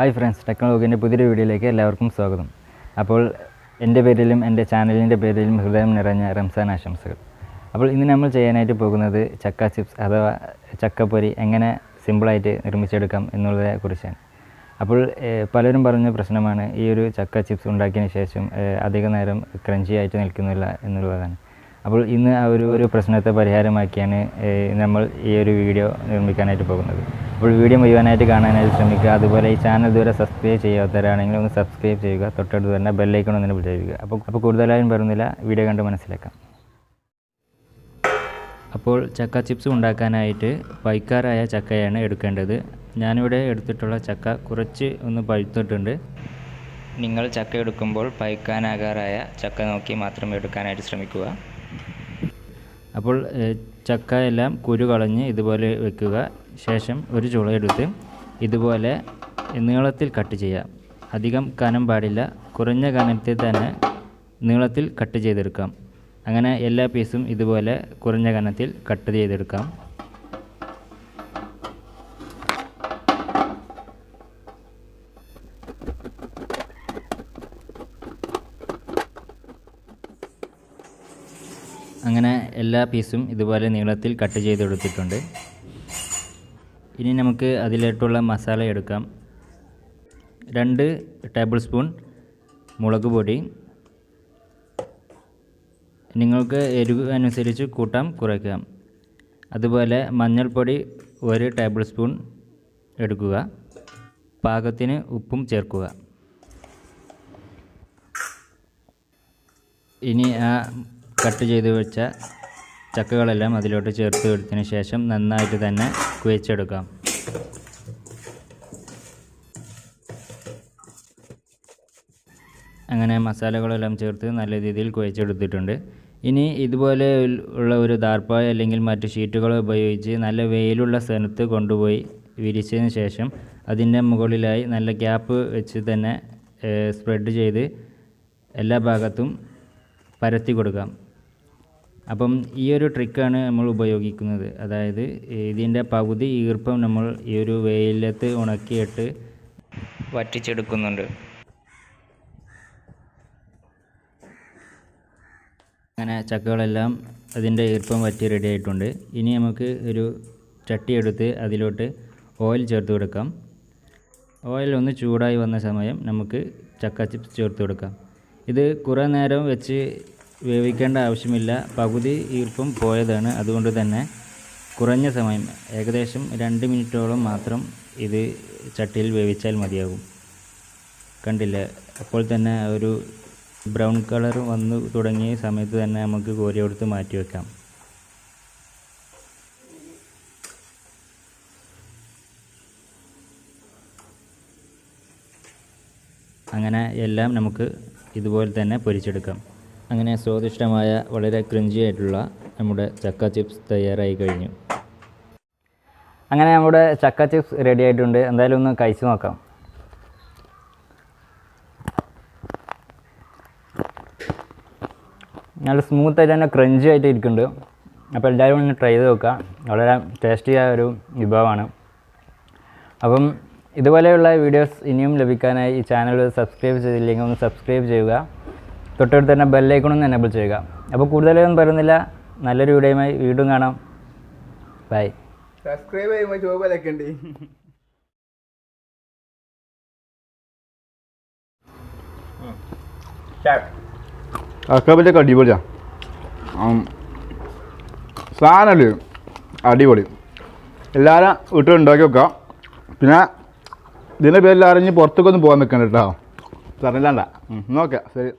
Hi friends, ടെക്നോളജിൻ്റെ പുതിയൊരു വീഡിയോയിലേക്ക് എല്ലാവർക്കും സ്വാഗതം. അപ്പോൾ എൻ്റെ പേരിലും എൻ്റെ ചാനലിൻ്റെ പേരിലും ഹൃദയം നിറഞ്ഞ റംസാൻ ആശംസകൾ. അപ്പോൾ ഇന്ന് നമ്മൾ ചെയ്യാനായിട്ട് പോകുന്നത് ചക്ക ചിപ്സ് അഥവാ ചക്കപ്പൊരി എങ്ങനെ സിമ്പിളായിട്ട് നിർമ്മിച്ചെടുക്കാം എന്നുള്ളതിനെ കുറിച്ചാണ്. അപ്പോൾ പലരും പറഞ്ഞ പ്രശ്നമാണ് ഈ ഒരു ചക്ക ചിപ്സ് ഉണ്ടാക്കിയതിന് ശേഷം അധിക നേരം ക്രഞ്ചി ആയിട്ട് നിൽക്കുന്നില്ല എന്നുള്ളതാണ്. അപ്പോൾ ഇന്ന് ആ ഒരു പ്രശ്നത്തെ പരിഹാരമാക്കിയാണ് നമ്മൾ ഈ ഒരു വീഡിയോ നിർമ്മിക്കാനായിട്ട് പോകുന്നത്. അപ്പോൾ വീഡിയോ മുഴുവനായിട്ട് കാണാനായിട്ട് ശ്രമിക്കുക. അതുപോലെ ഈ ചാനൽ ഇതുവരെ സബ്സ്ക്രൈബ് ചെയ്യാത്തവരാണെങ്കിൽ ഒന്ന് സബ്സ്ക്രൈബ് ചെയ്യുക. തൊട്ടടുത്ത് തന്നെ ബെല്ലൈക്കൺ ഒന്ന് എനേബിൾ ചെയ്യുക. അപ്പോൾ കൂടുതലായും പറയുന്നില്ല, വീഡിയോ കണ്ട് മനസ്സിലാക്കാം. അപ്പോൾ ചക്ക ചിപ്സ് ഉണ്ടാക്കാനായിട്ട് പൈക്കാറായ ചക്കയാണ് എടുക്കേണ്ടത്. ഞാനിവിടെ എടുത്തിട്ടുള്ള ചക്ക കുറച്ച് ഒന്ന് പഴുത്തിട്ടുണ്ട്. നിങ്ങൾ ചക്ക എടുക്കുമ്പോൾ പഴുക്കാനാകാറായ ചക്ക നോക്കി മാത്രം എടുക്കാനായിട്ട് ശ്രമിക്കുക. അപ്പോൾ ചക്ക എല്ലാം കുരു കളഞ്ഞ് ഇതുപോലെ വെക്കുക. ശേഷം ഒരു ചുളയെടുത്ത് ഇതുപോലെ നീളത്തിൽ കട്ട് ചെയ്യാം. അധികം കനം പാടില്ല, കുറഞ്ഞ കനത്തിൽ തന്നെ നീളത്തിൽ കട്ട് ചെയ്തെടുക്കാം. അങ്ങനെ എല്ലാ പീസും ഇതുപോലെ കുറഞ്ഞ കനത്തിൽ കട്ട് ചെയ്തെടുക്കാം. അങ്ങനെ എല്ലാ പീസും ഇതുപോലെ നീളത്തിൽ കട്ട് ചെയ്തെടുത്തിട്ടുണ്ട്. ഇനി നമുക്ക് അതിലേക്കുള്ള മസാല എടുക്കാം. 2 ടേബിൾ സ്പൂൺ മുളക് പൊടി. നിങ്ങൾക്ക് എരിവ് അനുസരിച്ച് കൂട്ടാം കുറയ്ക്കാം. അതുപോലെ മഞ്ഞൾപ്പൊടി 1 ടേബിൾ സ്പൂൺ എടുക്കുക. പാകത്തിന് ഉപ്പും ചേർക്കുക. ഇനി ആ കട്ട് ചെയ്ത് വെച്ച ചക്കകളെല്ലാം അതിലോട്ട് ചേർത്ത് കൊടുത്തതിന് ശേഷം നന്നായിട്ട് തന്നെ കുഴച്ചെടുക്കാം. അങ്ങനെ മസാലകളെല്ലാം ചേർത്ത് നല്ല രീതിയിൽ കുഴച്ചെടുത്തിട്ടുണ്ട്. ഇനി ഇതുപോലെ ഉള്ള ഒരു ദാർപ്പായ അല്ലെങ്കിൽ മറ്റ് ഷീറ്റുകൾ ഉപയോഗിച്ച് നല്ല വെയിലുള്ള സ്ഥലത്ത് കൊണ്ടുപോയി വിരിച്ചതിന് ശേഷം അതിൻ്റെ മുകളിലായി നല്ല ഗ്യാപ്പ് വെച്ച് തന്നെ സ്പ്രെഡ് ചെയ്ത് എല്ലാ ഭാഗത്തും പരത്തി കൊടുക്കാം. അപ്പം ഈ ഒരു ട്രിക്കാണ് നമ്മൾ ഉപയോഗിക്കുന്നത്. അതായത് ഇതിൻ്റെ പകുതി ഈർപ്പം നമ്മൾ ഈ ഒരു വെയിലത്ത് ഉണക്കിയിട്ട് വറ്റിച്ചെടുക്കുന്നുണ്ട്. അങ്ങനെ ചക്കകളെല്ലാം അതിൻ്റെ ഈർപ്പം വറ്റി റെഡി ആയിട്ടുണ്ട്. ഇനി നമുക്ക് ഒരു ചട്ടി എടുത്ത് അതിലോട്ട് ഓയിൽ ചേർത്ത് കൊടുക്കാം. ഓയിൽ ഒന്ന് ചൂടായി വന്ന സമയം നമുക്ക് ചക്ക ചിപ്സ് ചേർത്ത് കൊടുക്കാം. ഇത് കുറേ നേരം വെച്ച് വേവിക്കേണ്ട ആവശ്യമില്ല. പകുതി ഈർപ്പം പോയതാണ്. അതുകൊണ്ട് തന്നെ കുറഞ്ഞ സമയം, ഏകദേശം 2 മിനിറ്റോളം മാത്രം ഇത് ചട്ടിയിൽ വേവിച്ചാൽ മതിയാകും. കണ്ടില്ലേ, അപ്പോൾ തന്നെ ഒരു ബ്രൗൺ കളർ വന്നു തുടങ്ങിയ സമയത്ത് തന്നെ നമുക്ക് കോരിയെടുത്ത് മാറ്റി വെക്കാം. അങ്ങനെ എല്ലാം നമുക്ക് ഇതുപോലെ തന്നെ പൊരിച്ചെടുക്കാം. അങ്ങനെ സ്വാദിഷ്ടമായ വളരെ ക്രഞ്ചി ആയിട്ടുള്ള നമ്മുടെ ചക്ക ചിപ്സ് തയ്യാറായി കഴിഞ്ഞു. അങ്ങനെ നമ്മുടെ ചക്ക ചിപ്സ് റെഡി ആയിട്ടുണ്ട്. എന്തായാലും ഒന്ന് കഴിച്ചു നോക്കാം. നല്ല സ്മൂത്തായിട്ട് തന്നെ ക്രഞ്ചി ആയിട്ട് ഇരിക്കുന്നുണ്ട്. അപ്പോൾ എല്ലാവരും ഒന്ന് ട്രൈ ചെയ്ത് നോക്കുക. വളരെ ടേസ്റ്റിയായ ഒരു വിഭവമാണ്. അപ്പം ഇതുപോലെയുള്ള വീഡിയോസ് ഇനിയും ലഭിക്കാനായി ഈ ചാനൽ സബ്സ്ക്രൈബ് ചെയ്തില്ലെങ്കിൽ ഒന്ന് സബ്സ്ക്രൈബ് ചെയ്യുക. തൊട്ടടുത്ത് തന്നെ ബെല്ലൈക്കൺ ഒന്ന് എനേബിൾ ചെയ്യുക. അപ്പോൾ കൂടുതലൊന്നും പറയുന്നില്ല, നല്ലൊരു വീഡിയോയുമായി വീണ്ടും കാണാം. ബൈ. സബ്സ്ക്രൈബ് ചെയ്യുമ്പോൾ ചോദിലൊക്കെ ഉണ്ട്. ചക്കപ്പറ്റൊക്കെ അടിപൊളിയാ. സാധനമല്ലേ അടിപൊളി. എല്ലാവരും വീട്ടിൽ ഉണ്ടാക്കി വെക്കാം. പിന്നെ ഇതിൻ്റെ പേരിൽ അറിഞ്ഞ് പുറത്തേക്കൊന്നും പോകാൻ നിൽക്കണ്ട കേട്ടോ. പറഞ്ഞില്ലാണ്ട. നോക്കാം, ശരി.